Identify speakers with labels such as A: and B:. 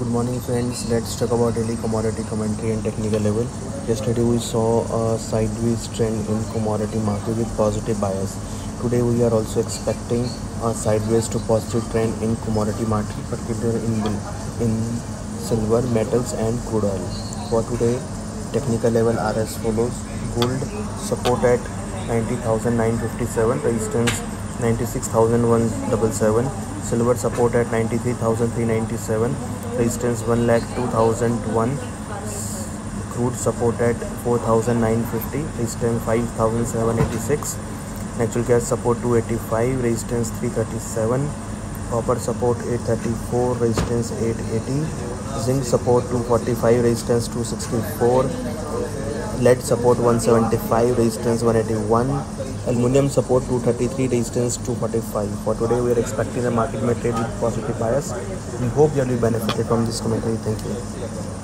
A: Good morning friends, let's talk about daily commodity commentary and technical level. Yesterday we saw a sideways trend in commodity market with positive bias. Today we are also expecting a sideways to positive trend in commodity market, particularly in silver, metals and crude oil. For today, technical level are as follows. Gold support at 90,957, resistance 96,177, silver support at 93,397, resistance 1,02,001, crude support at 4,950, resistance 5,786, natural gas support 285, resistance 337, copper support 834, resistance 880, zinc support 245, resistance 264, lead support 175, resistance 181, aluminum support 233, resistance 245. For today we are expecting the market may trade with positive bias. We hope you will be benefited from this commentary. Thank you.